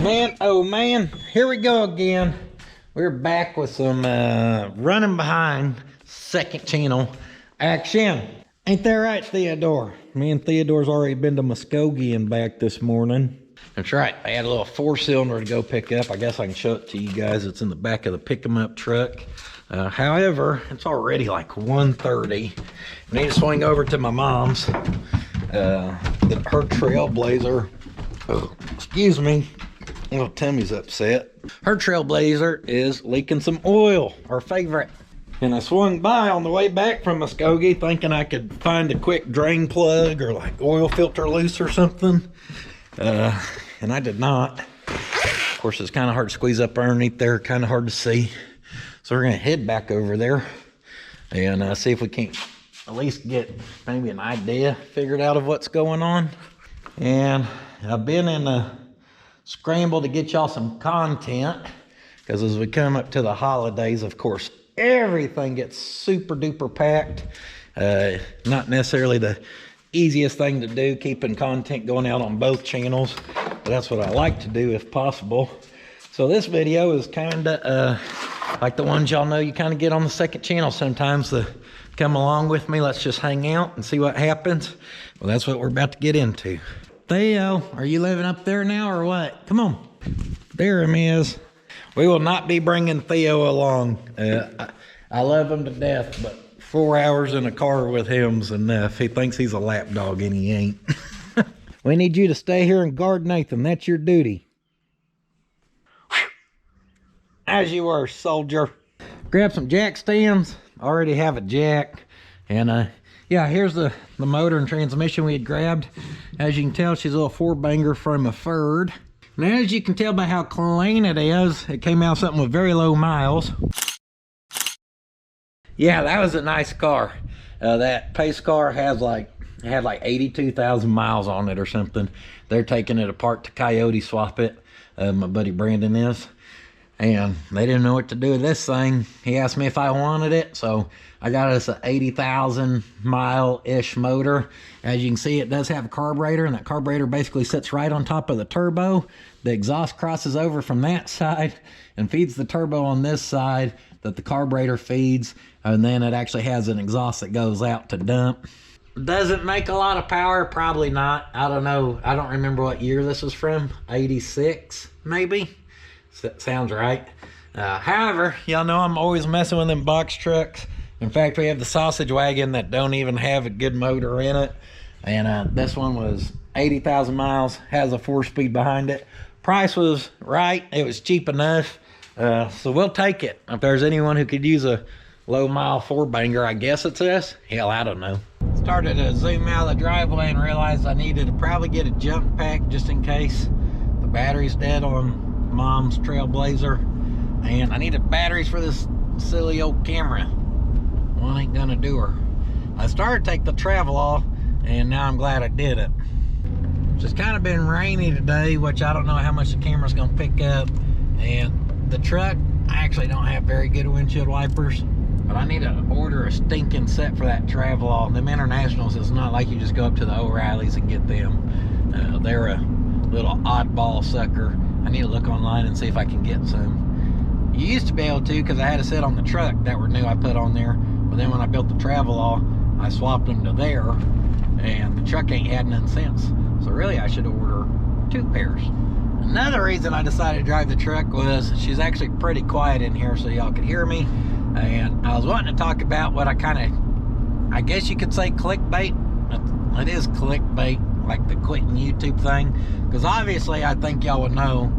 Man, oh man, here we go again. We're back with some running behind second channel action. Ain't that right, Theodore? Me and Theodore's already been to Muskogee and back this morning. That's right, I had a little 4-cylinder to go pick up. I guess I can show it to you guys. It's in the back of the pick 'em up truck. However, it's already like 1:30. I need to swing over to my mom's. Her Trailblazer, excuse me, little tummy's upset. Her Trailblazer is leaking some oil, our favorite. And I swung by on the way back from Muskogee thinking I could find a quick drain plug or like oil filter loose or something. And I did not. Of course, it's kind of hard to squeeze up underneath there, kind of hard to see. So we're gonna head back over there and see if we can't at least get maybe an idea figured out of what's going on. And I've been in a scramble to get y'all some content, because as we come up to the holidays, of course, everything gets super duper packed. Not necessarily the easiest thing to do, keeping content going out on both channels, but that's what I like to do if possible. So this video is kind of like the ones y'all know you kind of get on the second channel sometimes to come along with me. Let's just hang out and see what happens. Well, that's what we're about to get into. Theo, are you living up there now or what? Come on. There he is. We will not be bringing Theo along. I love him to death, but 4 hours in a car with him's enough. He thinks he's a lap dog and he ain't. We need you to stay here and guard Nathan. That's your duty. As you were, soldier. Grab some jack stands. Already have a jack. And yeah, here's the motor and transmission we had grabbed. As you can tell, she's a little 4-banger from a Ford. And as you can tell by how clean it is, it came out something with very low miles. Yeah, that was a nice car. That pace car had like 82,000 miles on it or something. They're taking it apart to coyote swap it. My buddy Brandon is. And they didn't know what to do with this thing. He asked me if I wanted it, so I got us a 80,000 mile-ish motor. As you can see, it does have a carburetor, and that carburetor basically sits right on top of the turbo. The exhaust crosses over from that side and feeds the turbo on this side that the carburetor feeds, and then it actually has an exhaust that goes out to dump. Does it make a lot of power? Probably not. I don't know. I don't remember what year this was from. 86, maybe? Sounds right. However, y'all know I'm always messing with them box trucks. In fact, we have the sausage wagon that don't even have a good motor in it. And this one was 80,000 miles, has a 4-speed behind it. Price was right. It was cheap enough. So we'll take it. If there's anyone who could use a low-mile 4-banger, I guess it's us. Hell, I don't know. Started to zoom out of the driveway and realized I needed to probably get a jump pack just in case the battery's dead on Mom's Trailblazer, and I needed batteries for this silly old camera. One ain't gonna do her. I started to take the travel off, and now I'm glad I did it. It's just kind of been rainy today, which I don't know how much the camera's gonna pick up, and the truck, I actually don't have very good windshield wipers, but I need to order a stinking set for that travel off. Them Internationals, it's not like you just go up to the O'Reilly's and get them. They're a little oddball sucker. I need to look online and see if I can get some. You used to be able to, because I had a set on the truck that were new I put on there, but then when I built the Travelall, I swapped them to there, and the truck ain't had none since. So really I should order 2 pairs. Another reason I decided to drive the truck was she's actually pretty quiet in here so y'all could hear me, and I was wanting to talk about what I guess you could say clickbait. It is clickbait, like the quitting YouTube thing, because obviously I think y'all would know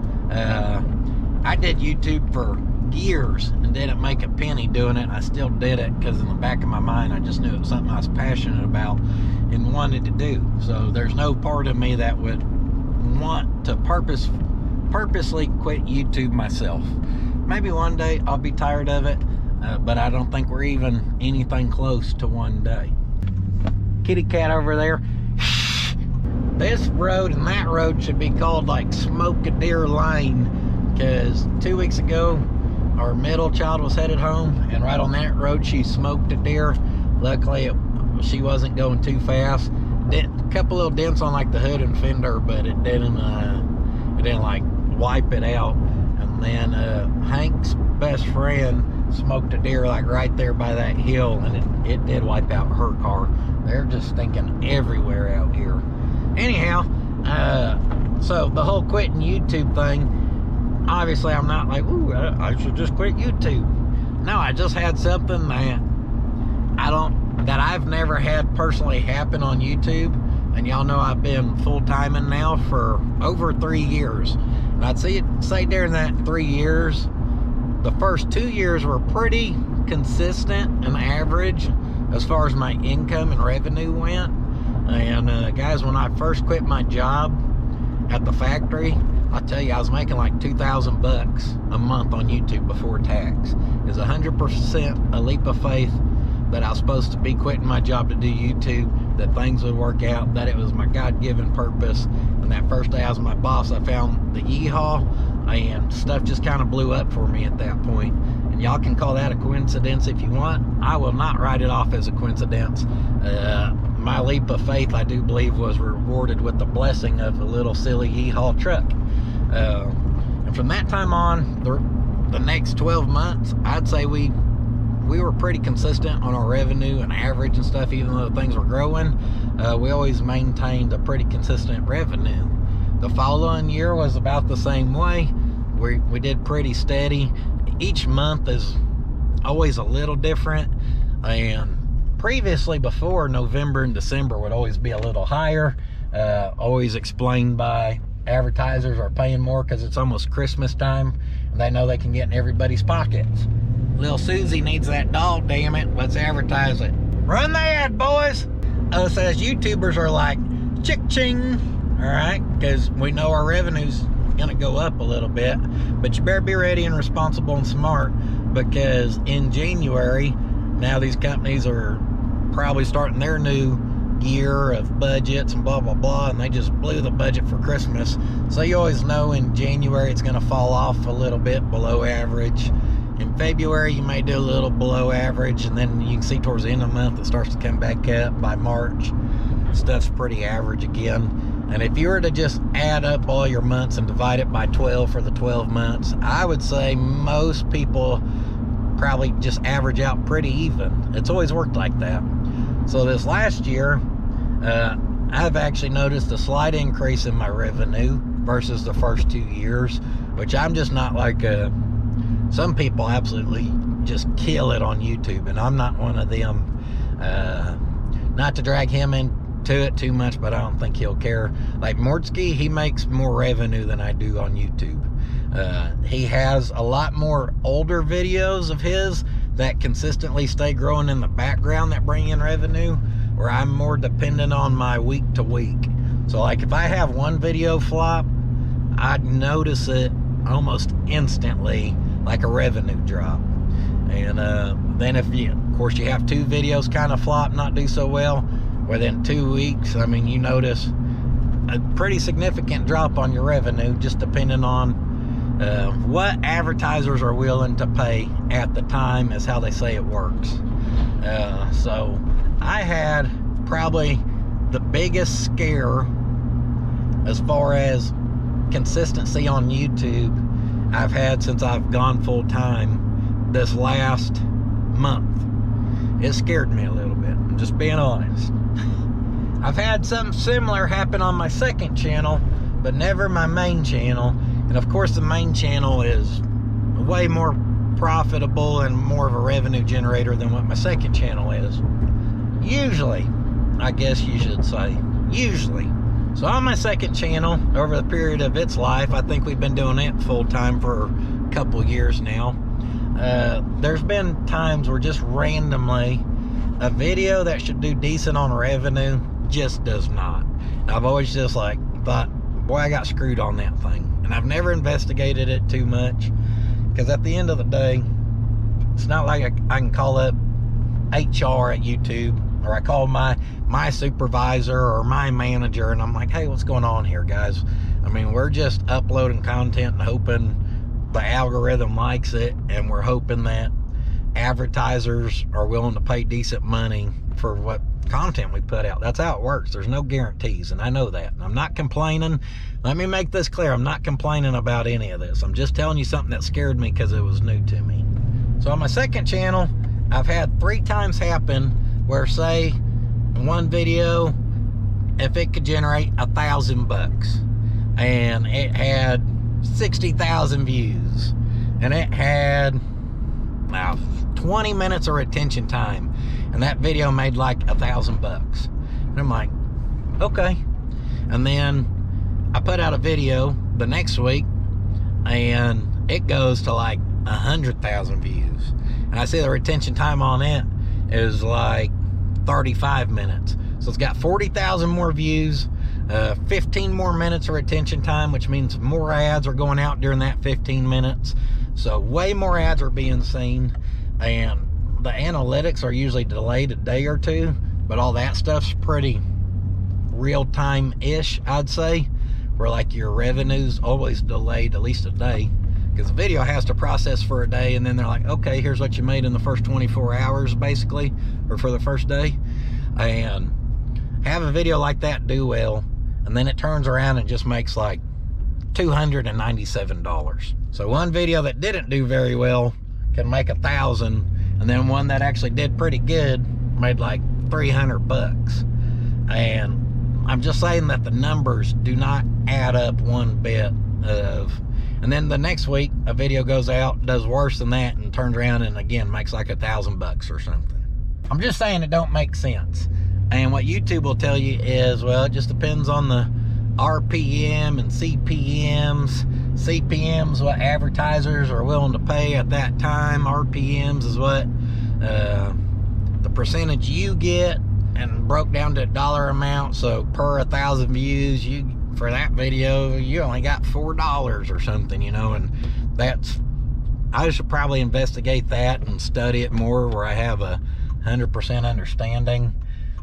I did YouTube for years and didn't make a penny doing it. I still did it because in the back of my mind I just knew it was something I was passionate about and wanted to do. So there's no part of me that would want to purposely quit YouTube myself. Maybe one day I'll be tired of it, but I don't think we're even anything close to one day. Kitty cat over there. This road and that road should be called like Smoke a Deer Lane, because 2 weeks ago our middle child was headed home, and right on that road she smoked a deer. Luckily she wasn't going too fast. A couple little dents on like the hood and fender, but it didn't like wipe it out. And then Hank's best friend smoked a deer like right there by that hill, and it did wipe out her car. They're just stinking everywhere out here. Anyhow, so the whole quitting YouTube thing, obviously I'm not like, ooh, I should just quit YouTube. No, I just had something that I've never had personally happen on YouTube. And y'all know I've been full-timing now for over 3 years. And I'd say during that 3 years, the first 2 years were pretty consistent and average as far as my income and revenue went. And guys, when I first quit my job at the factory, I tell you, I was making like $2,000 a month on YouTube before tax. It's 100% a leap of faith that I was supposed to be quitting my job to do YouTube, that things would work out, that it was my God-given purpose. And that first day I was my boss, I found the yeehaw, and stuff just kind of blew up for me at that point. And y'all can call that a coincidence if you want. I will not write it off as a coincidence. My leap of faith, I do believe, was rewarded with the blessing of a little silly yeehaw truck. And from that time on, the next 12 months, I'd say we were pretty consistent on our revenue and average and stuff. Even though things were growing, we always maintained a pretty consistent revenue. The following year was about the same way. We did pretty steady. Each month is always a little different, and previously, before, November and December would always be a little higher, always explained by advertisers are paying more because it's almost Christmas time and they know they can get in everybody's pockets. Little Susie needs that dog, damn it, let's advertise it. Run the ad, boys. Us as YouTubers are like, chick-ching, all right, because we know our revenue's gonna go up a little bit, but you better be ready and responsible and smart, because in January, now these companies are probably starting their new year of budgets and blah blah blah, and they just blew the budget for Christmas. So you always know in January it's going to fall off a little bit below average. In February you may do a little below average, and then you can see towards the end of the month it starts to come back up. By March, stuff's pretty average again. And if you were to just add up all your months and divide it by 12 for the 12 months, I would say most people probably just average out pretty even. It's always worked like that. So this last year, I've actually noticed a slight increase in my revenue versus the first 2 years, which I'm just not like some people absolutely just kill it on YouTube, and I'm not one of them. Not to drag him into it too much, but I don't think he'll care. Like Mortsky, he makes more revenue than I do on YouTube. He has a lot more older videos of his that consistently stay growing in the background that bring in revenue, where I'm more dependent on my week to week. So like if I have one video flop, I'd notice it almost instantly, like a revenue drop. And then if you, of course, you have 2 videos kind of flop, not do so well, within 2 weeks, I mean, you notice a pretty significant drop on your revenue, just depending on what advertisers are willing to pay at the time, is how they say it works. So I had probably the biggest scare as far as consistency on YouTube I've had since I've gone full time this last month. It scared me a little bit, I'm just being honest. I've had something similar happen on my second channel, but never my main channel. And of course the main channel is way more profitable and more of a revenue generator than what my second channel is. Usually, I guess you should say. Usually. So on my second channel, over the period of its life, I think we've been doing it full time for a couple years now. There's been times where just randomly a video that should do decent on revenue just does not. And I've always just like thought, boy, I got screwed on that thing. And I've never investigated it too much, because at the end of the day, it's not like I can call up HR at YouTube, or I call my supervisor or my manager and I'm like, hey, what's going on here, guys? I mean, we're just uploading content and hoping the algorithm likes it, and we're hoping that advertisers are willing to pay decent money for what content we put out. That's how it works. There's no guarantees, and I know that. And I'm not complaining. Let me make this clear. I'm not complaining about any of this. I'm just telling you something that scared me because it was new to me. So on my second channel, I've had 3 times happen where, say, one video, if it could generate $1,000 and it had 60,000 views and it had 20 minutes of retention time, and that video made like $1,000, and I'm like, okay. And then I put out a video the next week and it goes to like 100,000 views, and I see the retention time on it is like 35 minutes. So it's got 40,000 more views, 15 more minutes of retention time, which means more ads are going out during that 15 minutes. So way more ads are being seen, and the analytics are usually delayed a day or two, but all that stuff's pretty real-time-ish, I'd say, where like your revenue's always delayed at least a day, because the video has to process for a day, and then they're like, okay, here's what you made in the first 24 hours, basically, or for the first day. And have a video like that do well, and then it turns around and just makes like $297. So one video that didn't do very well can make $1,000, and then one that actually did pretty good made like $300. And I'm just saying that the numbers do not add up one bit of. And then the next week a video goes out, does worse than that, and turns around and again makes like $1,000 or something. I'm just saying it don't make sense. And what YouTube will tell you is, well, it just depends on the RPM and CPMs. CPMs what advertisers are willing to pay at that time. RPMs is what the percentage you get, and broke down to a dollar amount. So per 1,000 views, you, for that video, you only got $4 or something, you know. And that's, I should probably investigate that and study it more, where I have a 100% understanding.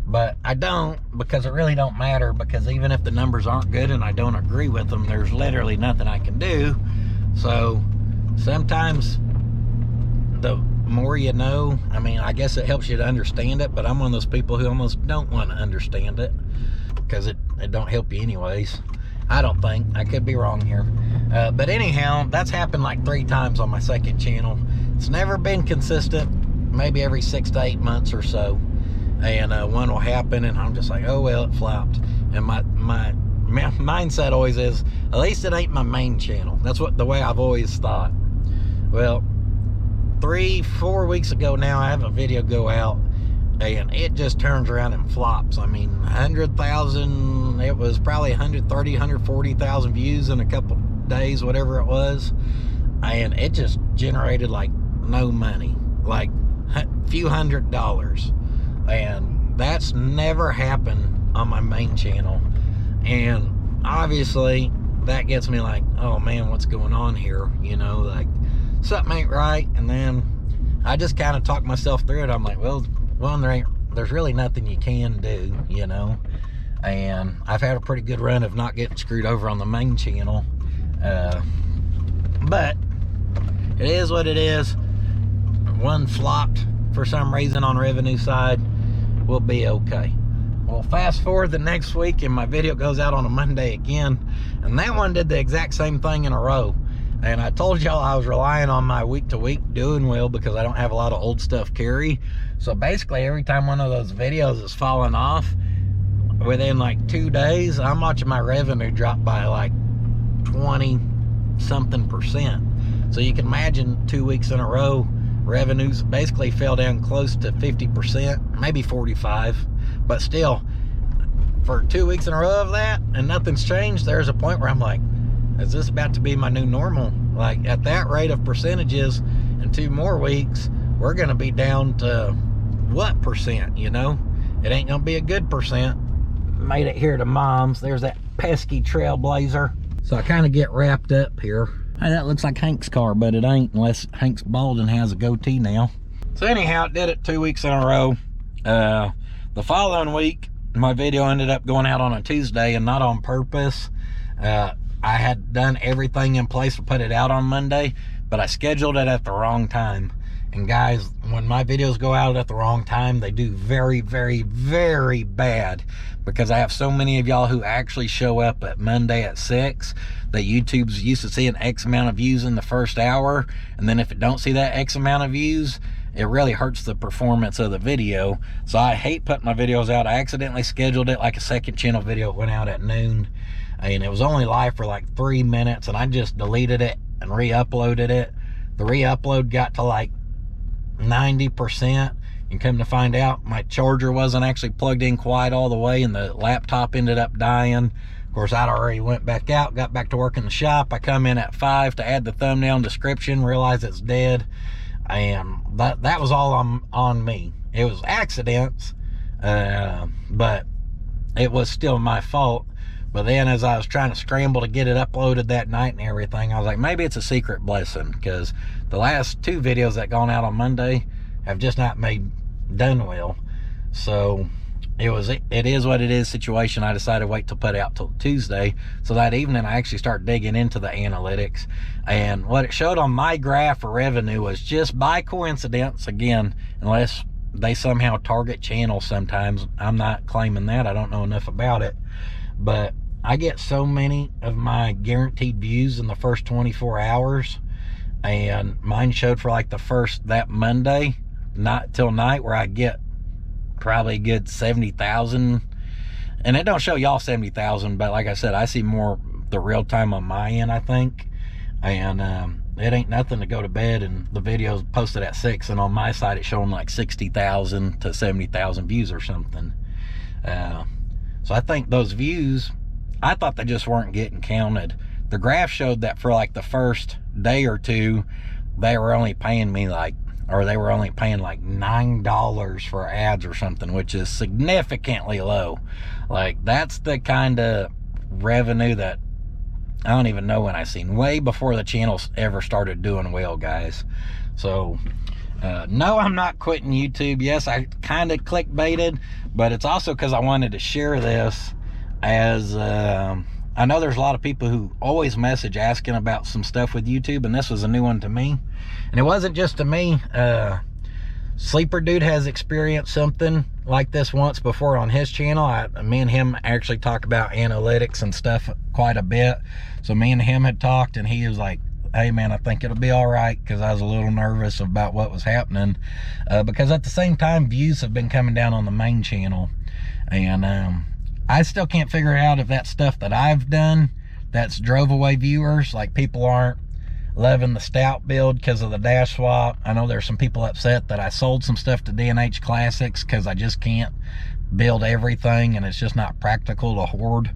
But I don't, because it really don't matter, because even if the numbers aren't good and I don't agree with them, there's literally nothing I can do. So sometimes the more you know, I mean, I guess it helps you to understand it, but I'm one of those people who almost don't want to understand it, because it don't help you anyways. I don't think. I could be wrong here. But anyhow, that's happened like 3 times on my second channel. It's never been consistent, maybe every 6 to 8 months or so. And one will happen and I'm just like, oh well, it flopped. And my mindset always is, at least it ain't my main channel. That's what the way I've always thought. Well, 3-4 weeks ago now, I have a video go out and it just turns around and flops. I mean, 100,000, it was probably 130, 140,000 views in a couple days, whatever it was. And it just generated like no money, like a few $100s. And that's never happened on my main channel. And obviously that gets me like, oh man, what's going on here? You know, like something ain't right. And then I just kind of talk myself through it. I'm like, well, there's really nothing you can do, you know. And I've had a pretty good run of not getting screwed over on the main channel. But it is what it is. One flopped for some reason on revenue side. We'll be okay. Well, fast forward the next week and my video goes out on a Monday again, and that one did the exact same thing in a row. And I told y'all I was relying on my week-to-week doing well, because I don't have a lot of old stuff carry. So basically every time one of those videos is falling off, within like 2 days, I'm watching my revenue drop by like 20-something%. So you can imagine 2 weeks in a row, revenues basically fell down close to 50%, maybe 45, but still, for 2 weeks in a row of that and nothing's changed, there's a point where I'm like, is this about to be my new normal? Like, at that rate of percentages, in 2 more weeks, we're gonna be down to what percent, you know? It ain't gonna be a good percent. Made it here to Mom's. There's that pesky Trailblazer. So I kind of get wrapped up here. Hey, that looks like Hank's car, but it ain't, unless Hank's bald and has a goatee now. So anyhow, it did it 2 weeks in a row. The following week, my video ended up going out on a Tuesday, and not on purpose. I had done everything in place to put it out on Monday, but I scheduled it at the wrong time. And guys, when my videos go out at the wrong time, they do very, very, very bad, because I have so many of y'all who actually show up at Monday at 6 that YouTube's used to seeing X amount of views in the first hour, and then if it don't see that X amount of views, it really hurts the performance of the video. So I hate putting my videos out. I accidentally scheduled it like a second channel video. It went out at noon, and it was only live for like 3 minutes, and I just deleted it and re-uploaded it. The re-upload got to like 90%, and come to find out my charger wasn't actually plugged in quite all the way, and the laptop ended up dying. Of course, I'd already went back out, got back to work in the shop. I come in at 5 to add the thumbnail and description, realize it's dead, and that was all on me. It was accidents, but it was still my fault. But then as I was trying to scramble to get it uploaded that night and everything, I was like, maybe it's a secret blessing, because the last 2 videos that gone out on Monday have just not done well. So it is what it is situation. I decided to wait to put it out till Tuesday. So that evening I actually started digging into the analytics, and what it showed on my graph for revenue was just by coincidence, again, unless they somehow target channels sometimes. I'm not claiming that. I don't know enough about it. But I get so many of my guaranteed views in the first 24 hours, and mine showed for like that Monday, not till night, where I get probably a good 70,000. And it don't show y'all 70,000, but like I said, I see more the real time on my end, I think. And it ain't nothing to go to bed and the video's posted at 6, and on my side it's showing like 60,000 to 70,000 views or something. So I think those views, I thought they just weren't getting counted. The graph showed that for like the first day or 2, they were only paying me like, or they were only paying like $9 for ads or something, which is significantly low. Like, that's the kind of revenue that I don't even know when I seen, way before the channels ever started doing well, guys. So no, I'm not quitting YouTube. Yes, I kind of clickbaited, but it's also because I wanted to share this, as I know there's a lot of people who always message asking about some stuff with YouTube, and this was a new one to me. And it wasn't just to me. Sleeper Dude has experienced something like this once before on his channel. Me and him actually talk about analytics and stuff quite a bit. So me and him had talked, and he was like, hey man, I think it'll be all right, because I was a little nervous about what was happening, because at the same time views have been coming down on the main channel, and I still can't figure out if that's stuff that I've done that's drove away viewers. Like, people aren't loving the stout build because of the dash swap. I know there's some people upset that I sold some stuff to D&H Classics because I just can't build everything, and it's just not practical to hoard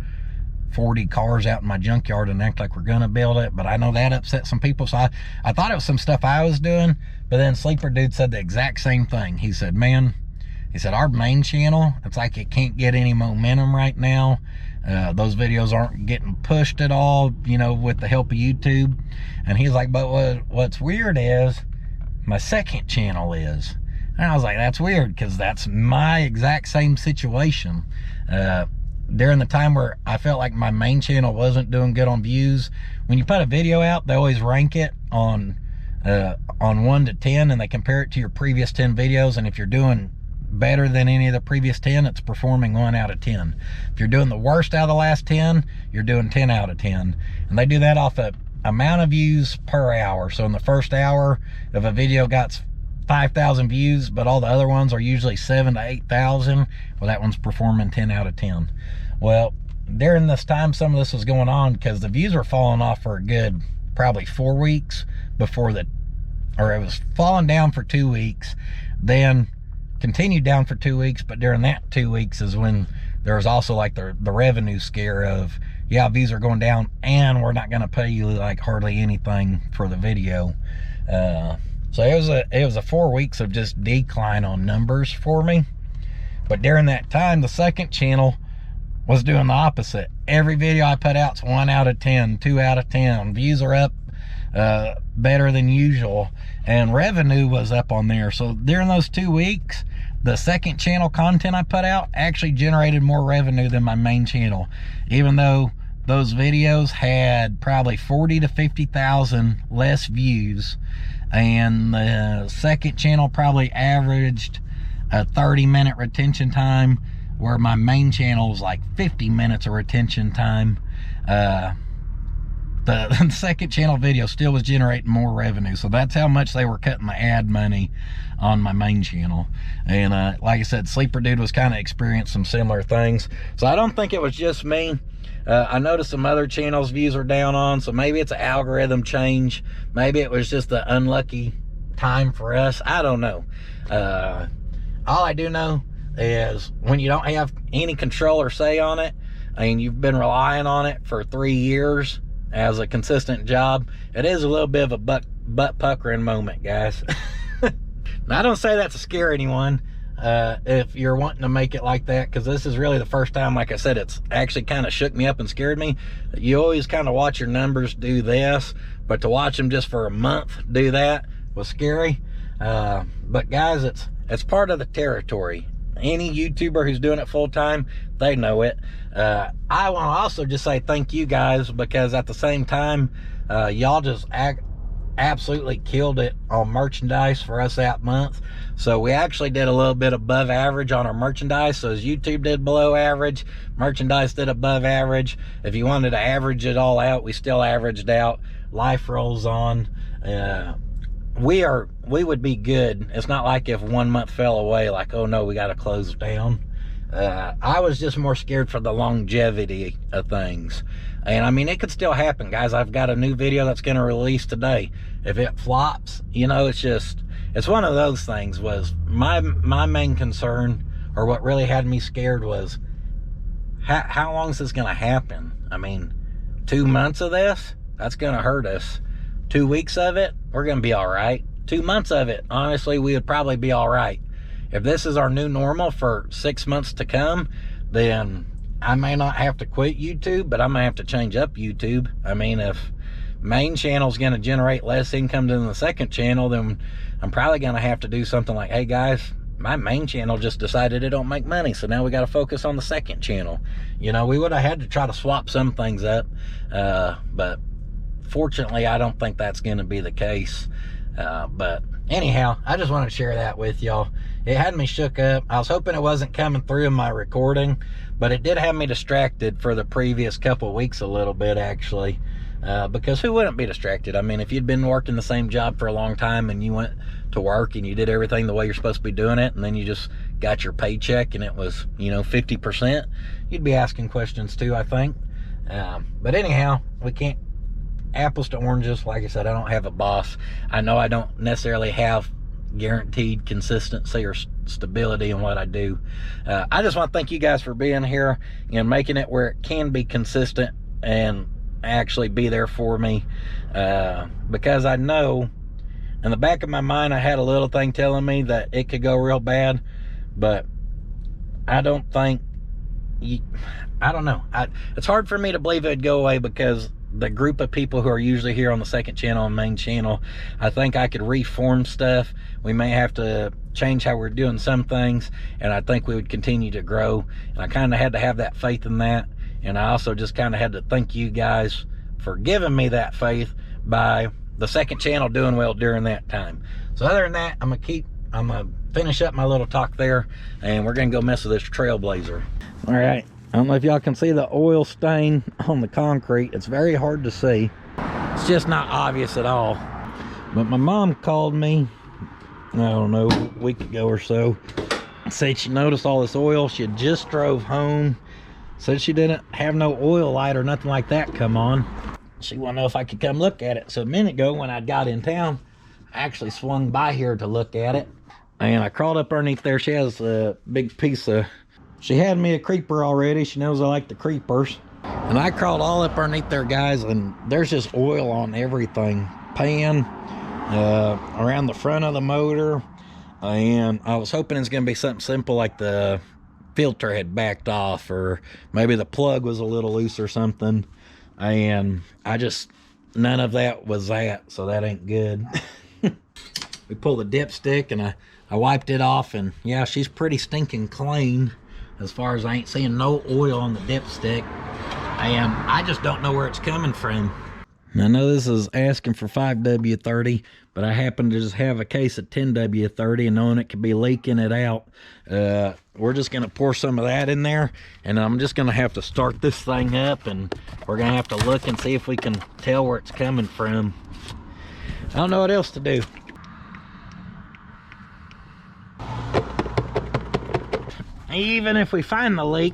40 cars out in my junkyard and act like we're gonna build it. But I know that upset some people, so I thought it was some stuff I was doing. But then Sleeper Dude said the exact same thing. He said, man, he said, our main channel, it's like it can't get any momentum right now. Those videos aren't getting pushed at all, you know, with the help of YouTube. And he's like, but what's weird is my second channel is. And I was like, that's weird, because that's my exact same situation. During the time where I felt like my main channel wasn't doing good on views, when you put a video out, they always rank it on 1 to 10, and they compare it to your previous 10 videos. And if you're doing better than any of the previous 10, it's performing 1 out of 10. If you're doing the worst out of the last 10, you're doing 10 out of 10. And they do that off the amount of views per hour. So in the first hour, if a video got 5,000 views, but all the other ones are usually 7,000 to 8,000, well, that one's performing 10 out of 10. Well, during this time, some of this was going on because the views were falling off for a good probably 4 weeks before it was falling down for 2 weeks, then continued down for 2 weeks. But during that 2 weeks is when there was also like the revenue scare of, yeah, views are going down and we're not going to pay you like hardly anything for the video. So it was a 4 weeks of just decline on numbers for me. But during that time, the second channel was doing the opposite. Every video I put out's 1 out of 10, 2 out of 10. Views are up better than usual, and revenue was up on there. So during those 2 weeks, the second channel content I put out actually generated more revenue than my main channel, even though those videos had probably 40 to 50,000 less views, and the second channel probably averaged a 30-minute retention time, where my main channel was like 50 minutes of retention time. The second channel video still was generating more revenue, so that's how much they were cutting the ad money on my main channel. And like I said, Sleeper Dude was kind of experiencing some similar things, so I don't think it was just me. I noticed some other channels views are down on, so maybe it's an algorithm change, maybe it was just the unlucky time for us. I don't know. All I do know is when you don't have any control or say on it, and you've been relying on it for 3 years as a consistent job, it is a little bit of a butt puckering moment, guys. Now, I don't say that to scare anyone if you're wanting to make it like that, because this is really the first time, like I said, it's actually kind of shook me up and scared me. You always kind of watch your numbers do this, but to watch them just for a month do that was scary. But guys, it's part of the territory. Any YouTuber who's doing it full time, they know it. I want to also just say thank you guys, because at the same time, y'all just absolutely killed it on merchandise for us that month. So we actually did a little bit above average on our merchandise. So as YouTube did below average, merchandise did above average. If you wanted to average it all out, we still averaged out. Life rolls on. We would be good. It's not like if 1 month fell away, like, oh no, we got to close down. I was just more scared for the longevity of things. And I mean, it could still happen, guys. I've got a new video that's going to release today. If it flops, you know, it's one of those things. Was my main concern, or what really had me scared, was how long is this going to happen? I mean, 2 months of this, that's going to hurt us. 2 weeks of it, we're going to be all right. 2 months of it, honestly, we would probably be all right. If this is our new normal for 6 months to come, then I may not have to quit YouTube, but I may have to change up YouTube. I mean, if main channel is going to generate less income than the second channel, then I'm probably going to have to do something like, hey guys, my main channel just decided it don't make money, so now we got to focus on the second channel. You know, we would have had to try to swap some things up, but fortunately, I don't think that's going to be the case. But anyhow, I just wanted to share that with y'all. It had me shook up. I was hoping it wasn't coming through in my recording, but it did have me distracted for the previous couple of weeks a little bit, actually. Because who wouldn't be distracted? I mean, if you'd been working the same job for a long time and you went to work and you did everything the way you're supposed to be doing it, and then you just got your paycheck and it was, you know, 50%, you'd be asking questions too, I think. But anyhow, we can't apples to oranges. Like I said, I don't have a boss. I know I don't necessarily have guaranteed consistency or stability in what I do. I just want to thank you guys for being here and making it where it can be consistent and actually be there for me, because I know in the back of my mind I had a little thing telling me that it could go real bad, but I don't think I don't know. It's hard for me to believe it'd go away, because the group of people who are usually here on the second channel and main channel, I think I could reform stuff. We may have to change how we're doing some things, and I think we would continue to grow. And I kind of had to have that faith in that. And I also just kind of had to thank you guys for giving me that faith by the second channel doing well during that time. So other than that, I'm gonna finish up my little talk there, and we're gonna go mess with this Trailblazer. All right. I don't know if y'all can see the oil stain on the concrete. It's very hard to see. It's just not obvious at all. But my mom called me, I don't know, a week ago or so. Said she noticed all this oil. She had just drove home. Said she didn't have no oil light or nothing like that come on. She wanted to know if I could come look at it. So a minute ago when I got in town, I actually swung by here to look at it. And I crawled up underneath there. She has a big piece of... She had me a creeper already. She knows I like the creepers. And I crawled all up underneath there, guys, and there's just oil on everything. Pan, around the front of the motor. And I was hoping it's going to be something simple like the filter had backed off, or maybe the plug was a little loose or something. And none of that was that, so that ain't good. We pulled the dipstick and I wiped it off, and yeah, she's pretty stinking clean. As far as I ain't seeing no oil on the dipstick. I just don't know where it's coming from. I know this is asking for 5W30, but I happen to just have a case of 10W30 and knowing it could be leaking it out. We're just gonna pour some of that in there, and I'm just gonna have to start this thing up, and we're gonna have to look and see if we can tell where it's coming from. I don't know what else to do. Even if we find the leak,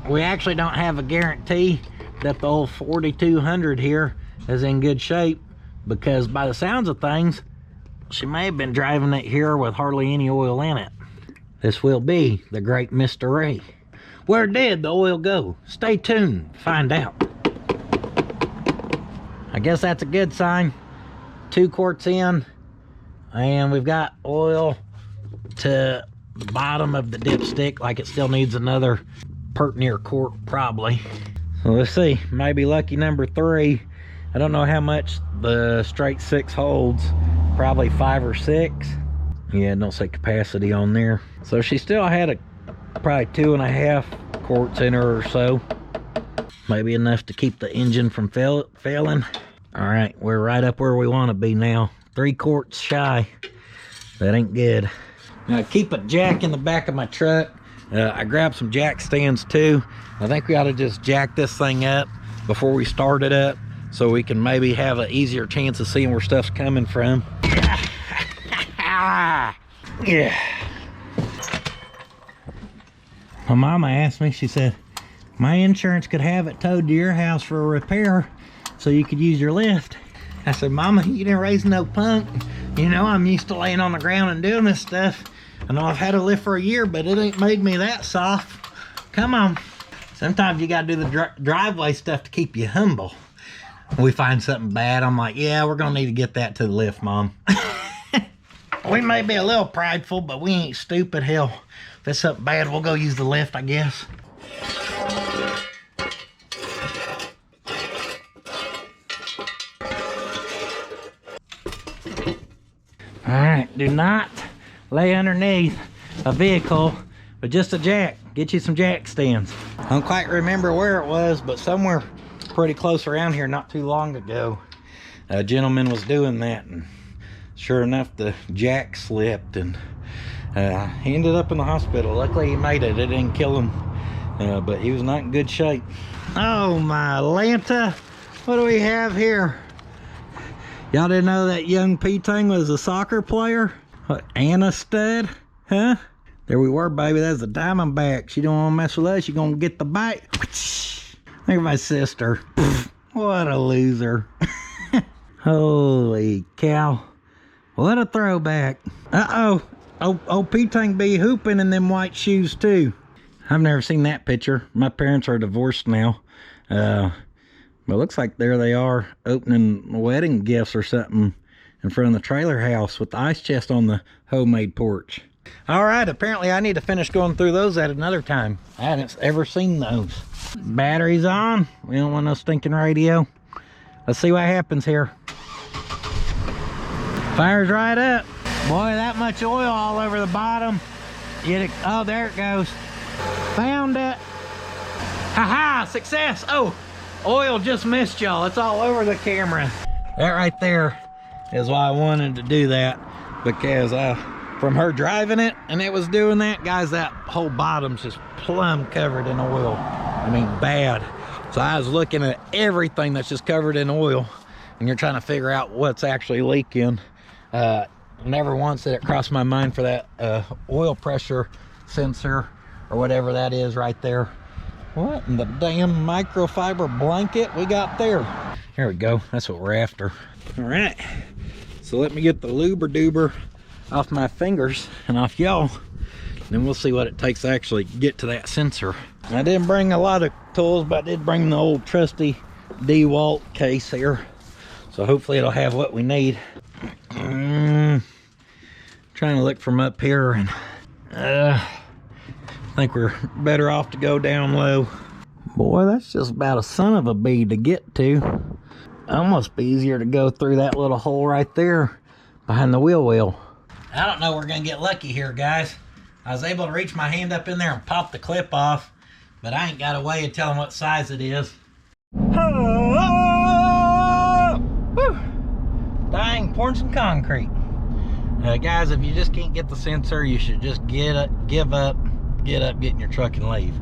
we actually don't have a guarantee that the old 4200 here is in good shape, because by the sounds of things, she may have been driving it here with hardly any oil in it. This will be the great mystery. Where did the oil go? Stay tuned, find out. I guess that's a good sign. 2 quarts in, and we've got oil to the bottom of the dipstick, like it still needs another pert near quart probably. So let's see, maybe lucky number 3. I don't know how much the straight 6 holds, probably 5 or 6. Yeah, don't say capacity on there. So she still had probably 2.5 quarts in her or so. Maybe enough to keep the engine from failing. All right, we're right up where we want to be now. 3 quarts shy. That ain't good. Now I keep a jack in the back of my truck. I grabbed some jack stands too. I think we ought to just jack this thing up before we start it up, so we can maybe have an easier chance of seeing where stuff's coming from. Yeah. My mama asked me, she said, my insurance could have it towed to your house for a repair so you could use your lift. I said, Mama, you didn't raise no punk. You know, I'm used to laying on the ground and doing this stuff. I know I've had a lift for a year, but it ain't made me that soft. Come on. Sometimes you gotta do the driveway stuff to keep you humble. We find something bad, I'm like, yeah, we're gonna need to get that to the lift, Mom. We may be a little prideful, but we ain't stupid. Hell, if it's something bad, we'll go use the lift, I guess. All right, do not lay underneath a vehicle with just a jack. Get you some jack stands. I don't quite remember where it was, but somewhere pretty close around here not too long ago, a gentleman was doing that, and sure enough, the jack slipped, and he ended up in the hospital. Luckily he made it. It didn't kill him, but he was not in good shape. Oh my Lanta, what do we have here? Y'all didn't know that young P-Tang was a soccer player? What, Anna Stud? Huh? There we were, baby. That's a Diamondback. She don't want to mess with us. She gonna get the bite. Look at my sister. What a loser. Holy cow. What a throwback. Uh-oh. Oh, P-Tang be hooping in them white shoes, too. I've never seen that picture. My parents are divorced now. But it looks like there they are opening wedding gifts or something in front of the trailer house with the ice chest on the homemade porch. All right, apparently I need to finish going through those at another time. I hadn't ever seen those. Batteries on. We don't want no stinking radio. Let's see what happens here. Fires right up. Boy, that much oil all over the bottom. Oh, there it goes. Found it. Ha-ha, success. Oh, oil just missed y'all. It's all over the camera. That right there is why I wanted to do that, because from her driving it and it was doing that, guys, that whole bottom's just plumb covered in oil. I mean, bad. So I was looking at everything that's just covered in oil, and you're trying to figure out what's actually leaking. Never once did it cross my mind for that oil pressure sensor or whatever that is right there. What in the damn microfiber blanket we got there? Here we go. That's what we're after. All right. So let me get the luber-duber off my fingers and off y'all. Then we'll see what it takes to actually get to that sensor. I didn't bring a lot of tools, but I did bring the old trusty DeWalt case here. So hopefully it'll have what we need. Trying to look from up here, and I think we're better off to go down low. Boy, that's just about a son of a bee to get to. Almost be easier to go through that little hole right there behind the wheel well. I don't know, we're gonna get lucky here, guys. I was able to reach my hand up in there and pop the clip off, but I ain't got a way of telling what size it is. Whew. Dang, pouring some concrete. Guys, if you just can't get the sensor, you should just give up, get in your truck and leave.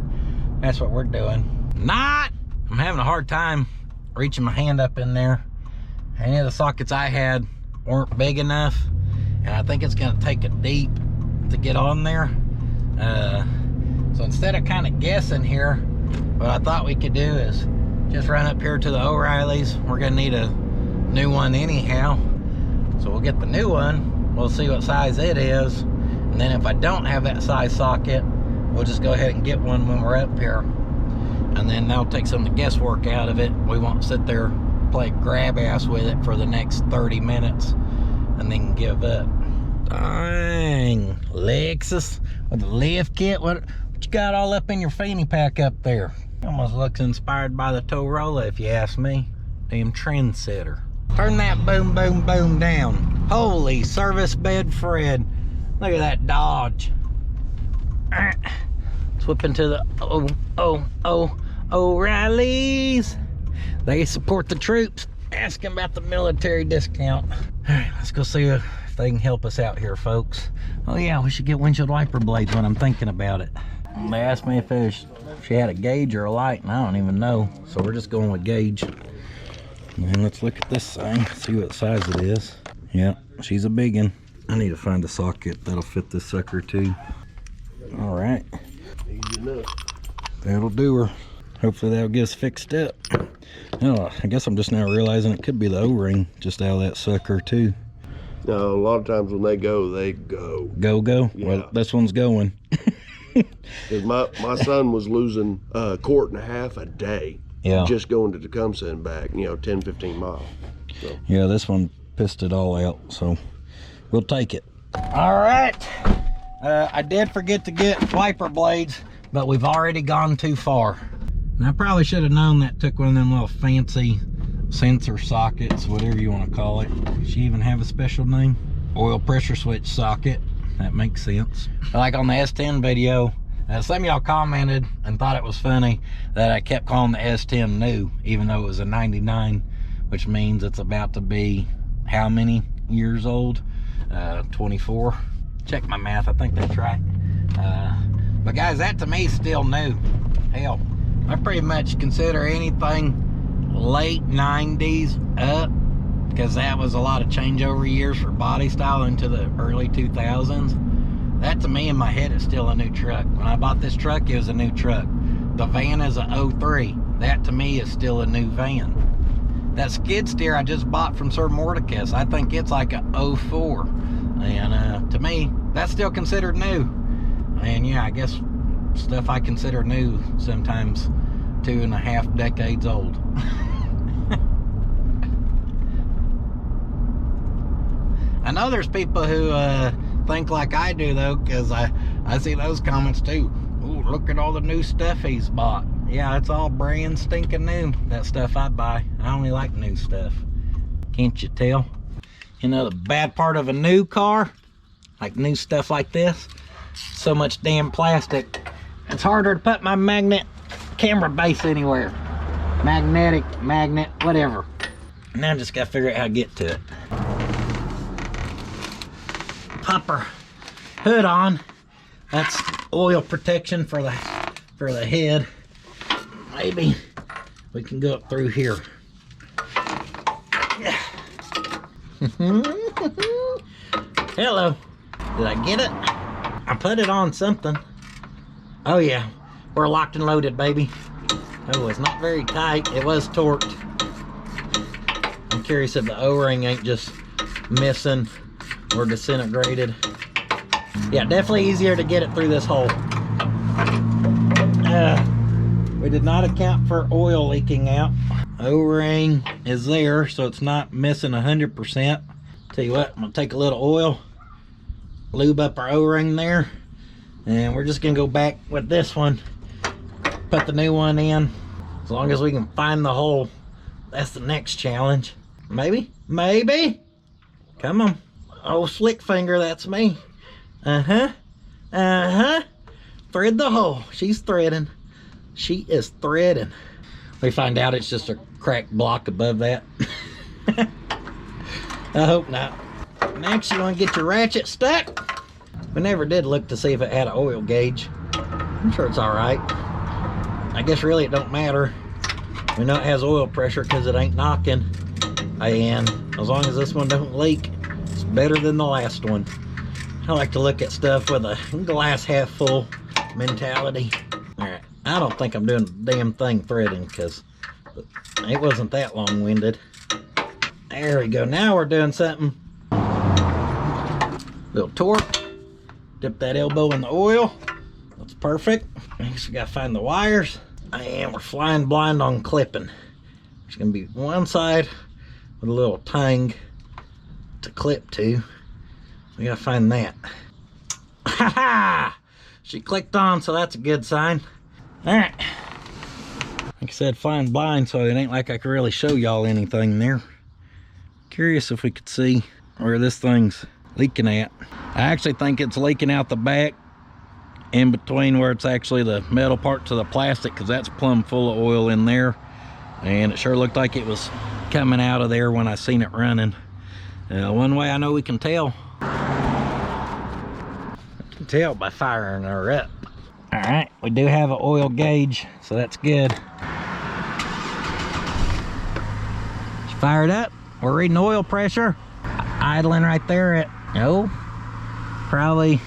That's what we're doing. I'm having a hard time reaching my hand up in there. Any of the sockets I had weren't big enough, and I think it's gonna take a deep to get on there. So instead of kind of guessing here, what I thought we could do is just run up here to the O'Reilly's. We're gonna need a new one anyhow, so we'll get the new one. We'll see what size it is, and then if I don't have that size socket, we'll just go ahead and get one when we're up here, and then that'll take some of the guesswork out of it. We won't sit there play grab ass with it for the next 30 minutes and then give up. Dang, Lexus with the lift kit. What you got all up in your fanny pack up there? Almost looks inspired by the Torolla, if you ask me. Damn trendsetter. Turn that boom, boom, boom down. Holy service bed Fred. Look at that Dodge. Let's whip into the O'Reilly's. They support the troops. Ask them about the military discount. All right, let's go see if they can help us out here, folks. Oh yeah, we should get windshield wiper blades when I'm thinking about it. They asked me if she had a gauge or a light, and I don't even know. So we're just going with gauge. And let's look at this thing, see what size it is. Yeah, she's a big one. I need to find a socket that'll fit this sucker too. All right. Easy enough. That'll do her. Hopefully that'll get us fixed up. Oh, I guess I'm just now realizing it could be the O-ring just out of that sucker too. No, a lot of times when they go, they go. Go? Yeah. Well, this one's going. Because my son was losing a quart and a half a day. Yeah. Just going to Tecumseh and back, 10, 15 miles. So. Yeah, this one pissed it all out, so we'll take it. All right. I did forget to get wiper blades, but we've already gone too far. And I probably should have known that took one of them little fancy sensor sockets, whatever you want to call it. Does she even have a special name? Oil pressure switch socket. That makes sense. Like on the S10 video, some of y'all commented and thought it was funny that I kept calling the S10 new, even though it was a 99, which means it's about to be how many years old? 24. Check my math, I think that's right. But guys, that to me is still new. Hell, I pretty much consider anything late 90s up, because that was a lot of changeover years for body style into the early 2000s. That to me in my head is still a new truck. When I bought this truck, it was a new truck. The van is a 03. That to me is still a new van. That skid steer I just bought from Sir Mordecai, I think it's like a 04. And to me, that's still considered new. And yeah, I guess stuff I consider new sometimes 2.5 decades old. I know there's people who think like I do though, because I see those comments too. Ooh, look at all the new stuff he's bought. Yeah, it's all brand stinking new, that stuff I buy. I only like new stuff. Can't you tell? You know the bad part of a new car, like new stuff like this, so much damn plastic. It's harder to put my magnet camera base anywhere. Magnet, whatever. Now I just gotta figure out how to get to it. Pop her hood on. That's oil protection for the head. Maybe we can go up through here. Yeah. Hello. Did I get it? I put it on something. Oh yeah, we're locked and loaded, baby. Oh, it's not very tight. It was torqued. I'm curious if the O-ring ain't just missing or disintegrated. Yeah, definitely easier to get it through this hole. We did not account for oil leaking out. O-ring is there, so it's not missing 100%. Tell you what, I'm gonna take a little oil, lube up our O-ring there, and we're just gonna go back with this one, put the new one in. As long as we can find the hole, that's the next challenge. Maybe? Come on. Oh, slick finger, that's me. Thread the hole. She's threading. She is threading. We find out it's just a cracked block above that. I hope not. Next, you want to get your ratchet stuck. We never did look to see if it had an oil gauge. I'm sure it's all right. I guess really it don't matter. We know it has oil pressure because it ain't knocking. And as long as this one don't leak, it's better than the last one. I like to look at stuff with a glass half full mentality. All right, I don't think I'm doing a damn thing threading because it wasn't that long-winded. There we go. Now we're doing something. Little torque. Dip that elbow in the oil. That's perfect. Next we gotta find the wires. And we're flying blind on clipping. There's gonna be one side with a little tang to clip to. We gotta find that. Ha ha! She clicked on, so that's a good sign. Alright. Like I said, flying blind, so it ain't like I can really show y'all anything there. Curious if we could see where this thing's leaking at. I actually think it's leaking out the back in between where it's actually the metal parts of the plastic, because that's plumb full of oil in there, and it sure looked like it was coming out of there when I seen it running. One way I know we can tell, by firing her up. All right, we do have an oil gauge, so that's good. Just fire it up. We're reading oil pressure, idling right there at, probably,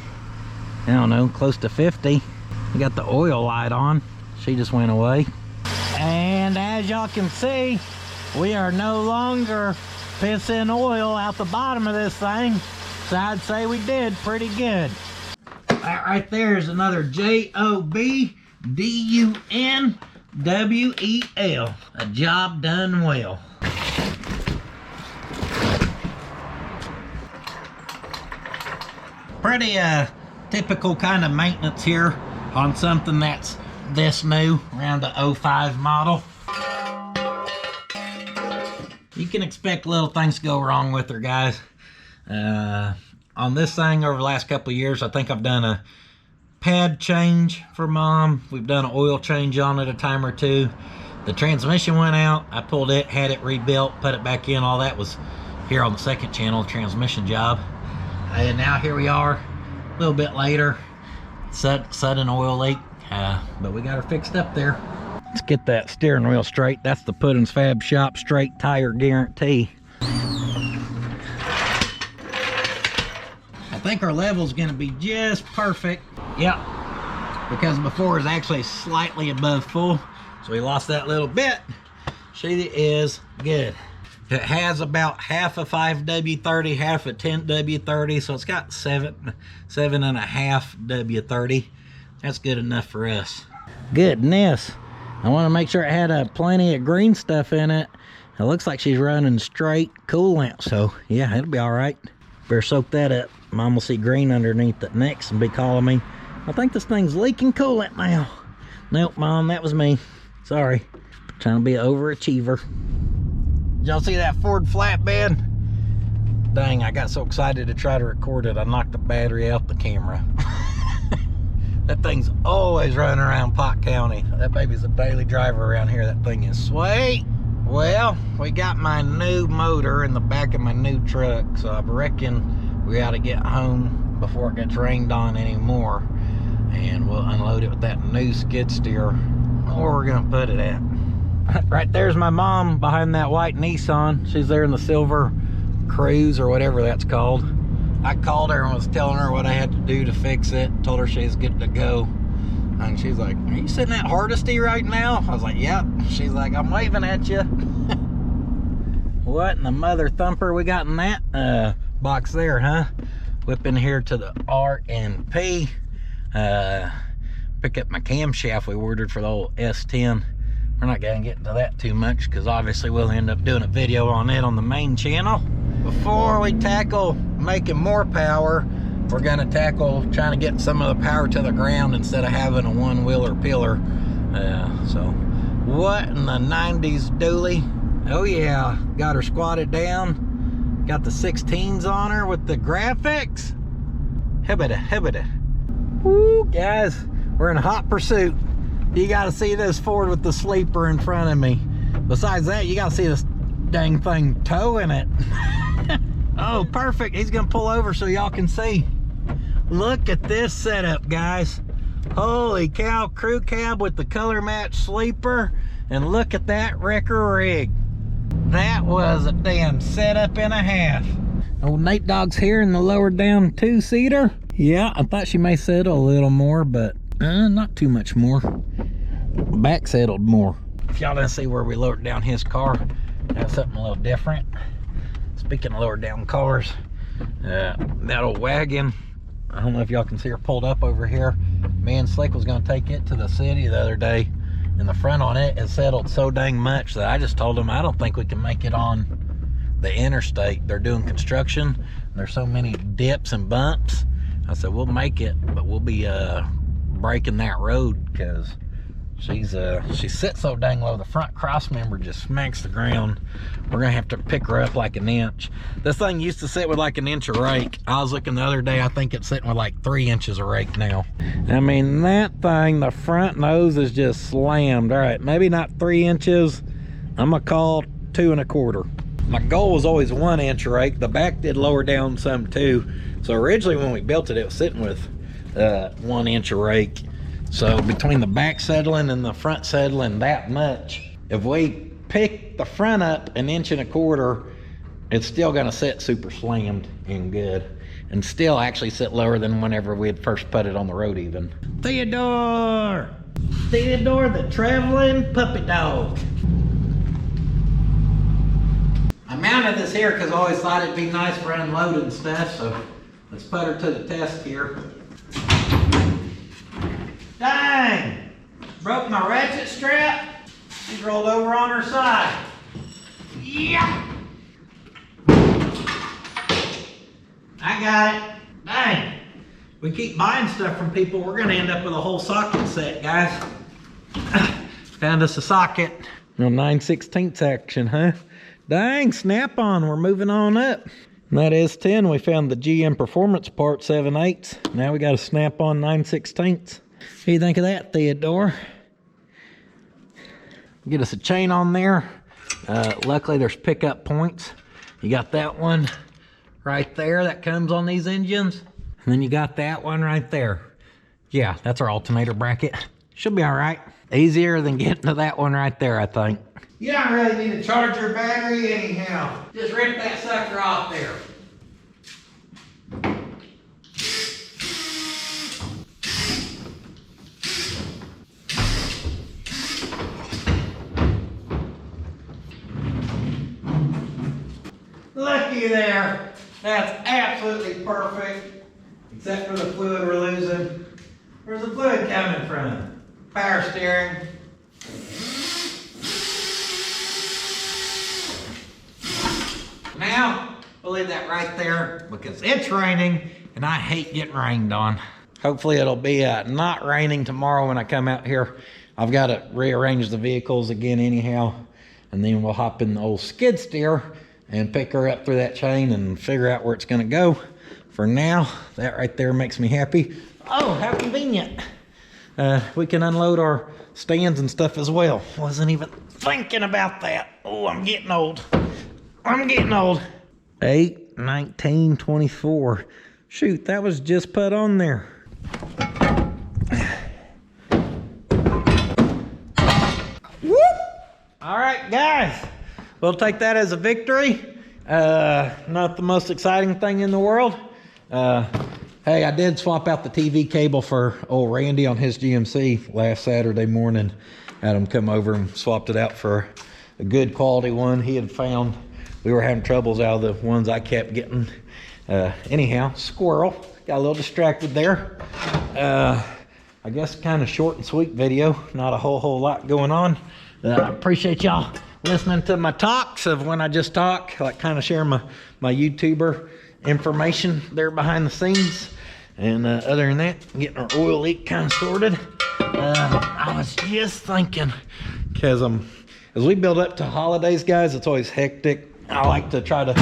I don't know, close to 50. We got the oil light on. She just went away. And as y'all can see, we are no longer pissing oil out the bottom of this thing. So I'd say we did pretty good. That right there is another JOBDUNWEL. A job done well. Pretty typical kind of maintenance here on something that's this new, around the 05 model. You can expect little things to go wrong with her, guys. On this thing over the last couple of years, I think I've done a pad change for Mom. We've done an oil change on it a time or two. The transmission went out. I pulled it, had it rebuilt, put it back in. All that was here on the second channel, transmission job. And now here we are, a little bit later, sudden oil leak, but we got her fixed up there. Let's get that steering wheel straight. That's the Puddin's Fab Shop straight tire guarantee. I think our level's gonna be just perfect. Yep, because before it was actually slightly above full, so we lost that little bit. She is good. It has about half a 5W30, half a 10W30, so it's got seven and a half W30. That's good enough for us. Goodness, I want to make sure it had plenty of green stuff in it. It looks like she's running straight coolant, so yeah, it'll be all right. Better soak that up. Mom will see green underneath it next and be calling me, I think this thing's leaking coolant now. Nope, Mom, that was me. Sorry. Trying to be an overachiever. Did y'all see that Ford flatbed? Dang, I got so excited to try to record it, I knocked the battery out the camera. That thing's always running around Pot County. That baby's a daily driver around here. That thing is sweet. Well, we got my new motor in the back of my new truck, so I reckon we ought to get home before it gets rained on anymore, and we'll unload it with that new skid steer, or we're gonna put it at. Right there's my mom behind that white Nissan. She's there in the silver Cruise or whatever that's called. I called her and was telling her what I had to do to fix it. Told her she's good to go. And she's like, are you sitting at Hardesty right now? I was like, yep. She's like, I'm waving at you. What in the mother thumper we got in that box there, huh? Whip in here to the R&P. Pick up my camshaft we ordered for the old S10. We're not gonna get into that too much because obviously we'll end up doing a video on it on the main channel. Before we tackle making more power, we're gonna tackle trying to get some of the power to the ground instead of having a one-wheeler pillar. So what in the 90s dually? Oh yeah, got her squatted down. Got the 16s on her with the graphics. Hibbida. Woo, guys, we're in hot pursuit. You gotta see this Ford with the sleeper in front of me. Besides that, you gotta see this dang thing towing it. Oh, perfect. He's gonna pull over so y'all can see. Look at this setup, guys. Holy cow, crew cab with the color match sleeper. And look at that wrecker rig. That was a damn setup and a half. Old Nate Dogg's here in the lower down 2-seater. Yeah, I thought she may settle a little more, but not too much more. Back settled more. If y'all didn't see where we lowered down his car, that's something a little different. Speaking of lowered down cars, that old wagon, I don't know if y'all can see her pulled up over here. Me and Slick was gonna take it to the city the other day, and the front on it has settled so dang much that I just told them I don't think we can make it on the interstate. They're doing construction. There's so many dips and bumps. I said, we'll make it, but we'll be breaking that road because she sits so dang low. The front cross member just smacks the ground. We're gonna have to pick her up like an inch. This thing used to sit with like an inch of rake. I was looking the other day, I think it's sitting with like 3 inches of rake now. I mean, that thing, the front nose is just slammed. All right, maybe not 3 inches. I'm gonna call 2 1/4. My goal was always 1 inch rake. The back did lower down some too. So originally when we built it, it was sitting with 1 inch of rake. So between the back settling and the front settling that much, if we pick the front up 1 1/4 inches, it's still gonna sit super slammed and good, and still actually sit lower than whenever we had first put it on the road even. Theodore! Theodore the traveling puppy dog. I mounted this here because I always thought it'd be nice for unloading stuff, so let's put her to the test here. Dang! Broke my ratchet strap. She's rolled over on her side. Yeah! I got it. Dang! We keep buying stuff from people, we're gonna end up with a whole socket set, guys. Found us a socket. No 9/16 action, huh? Dang, snap-on, we're moving on up. And that is 10. We found the GM Performance part 7/8. Now we got a snap-on 9/16. What do you think of that, Theodore? Get us a chain on there. Luckily there's pickup points. You got that one right there that comes on these engines. And then you got that one right there. Yeah, that's our alternator bracket. Should be all right. Easier than getting to that one right there, I think. You don't really need to charge your battery anyhow. Just rip that sucker off there. Looky there. That's absolutely perfect. Except for the fluid we're losing. Where's the fluid coming from? Power steering. Now, we'll leave that right there because it's raining and I hate getting rained on. Hopefully it'll be not raining tomorrow when I come out here. I've got to rearrange the vehicles again anyhow. And then we'll hop in the old skid steer and pick her up through that chain and figure out where it's gonna go. For now, that right there makes me happy. Oh, how convenient. We can unload our stands and stuff as well. Wasn't even thinking about that. Oh, I'm getting old. I'm getting old. 8, 19, 24. Shoot, that was just put on there. Whoop! All right, guys. We'll take that as a victory. Not the most exciting thing in the world. Hey, I did swap out the TV cable for old Randy on his GMC last Saturday morning. Had him come over and swapped it out for a good quality one he had found. We were having troubles out of the ones I kept getting. Anyhow, squirrel. Got a little distracted there. I guess kind of short and sweet video. Not a whole lot going on. I appreciate y'all listening to my talks of when I just talk. I like kind of share my YouTuber information there behind the scenes. And other than that, getting our oil leak kind of sorted. I was just thinking, because as we build up to holidays, guys, it's always hectic. I like to try to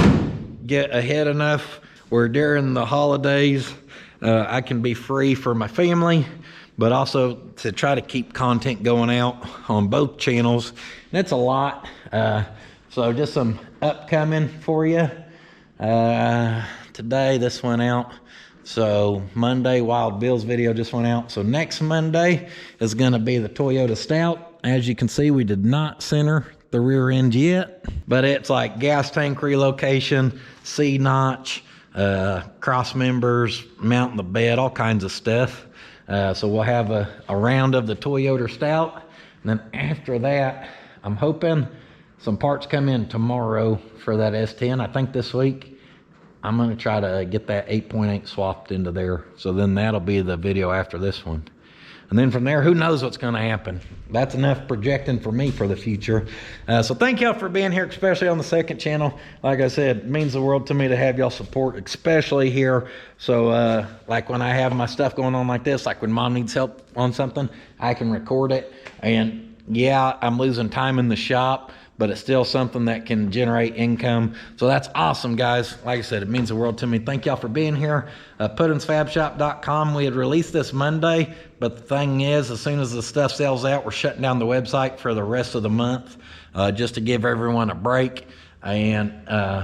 get ahead enough where during the holidays I can be free for my family, but also to try to keep content going out on both channels. And it's a lot. So just some upcoming for you. Today this went out. So Monday, Wild Bill's video just went out. So next Monday is going to be the Toyota Stout. As you can see, we did not center the rear end yet, but it's like gas tank relocation, C-notch, cross members, mounting the bed, all kinds of stuff. So we'll have a round of the Toyota Stout. And then after that, I'm hoping some parts come in tomorrow for that S10. I think this week I'm going to try to get that 8.8 swapped into there. So then that'll be the video after this one. And then from there, who knows what's going to happen. That's enough projecting for me for the future. So thank y'all for being here, especially on the second channel. Like I said, it means the world to me to have y'all support, especially here. So like when I have my stuff going on like this, like when mom needs help on something, I can record it. And yeah, I'm losing time in the shop, but it's still something that can generate income. So that's awesome, guys. Like I said, it means the world to me. Thank y'all for being here. PuttinsFabShop.com. We had released this Monday, but the thing is, as soon as the stuff sells out, we're shutting down the website for the rest of the month, just to give everyone a break. And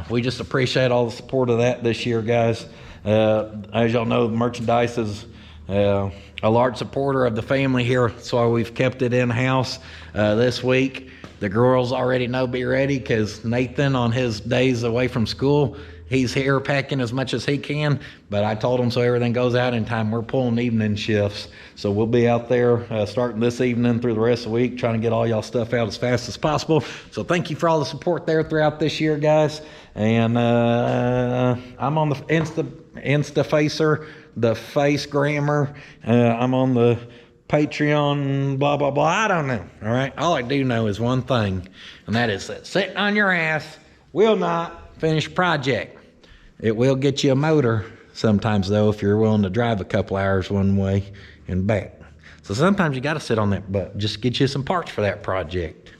we just appreciate all the support of that this year, guys. As y'all know, merchandise is a large supporter of the family here. That's why we've kept it in-house this week. The girls already know be ready because Nathan, on his days away from school, he's here packing as much as he can. But I told him so everything goes out in time. We're pulling evening shifts. So we'll be out there starting this evening through the rest of the week, trying to get all y'all stuff out as fast as possible. So thank you for all the support there throughout this year, guys. And I'm on the Insta Facer, the Face Grammar. I'm on the Patreon, blah, blah, blah. I don't know. All right. All I do know is one thing, and that is that sitting on your ass will not finish a project. It will get you a motor sometimes, though, if you're willing to drive a couple hours one way and back. So sometimes you got to sit on that butt. Just get you some parts for that project.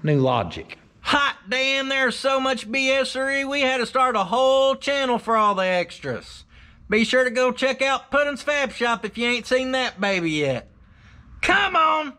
New logic. Hot damn, there's so much BSery. We had to start a whole channel for all the extras. Be sure to go check out Puttin's Fab Shop if you ain't seen that baby yet. Come on!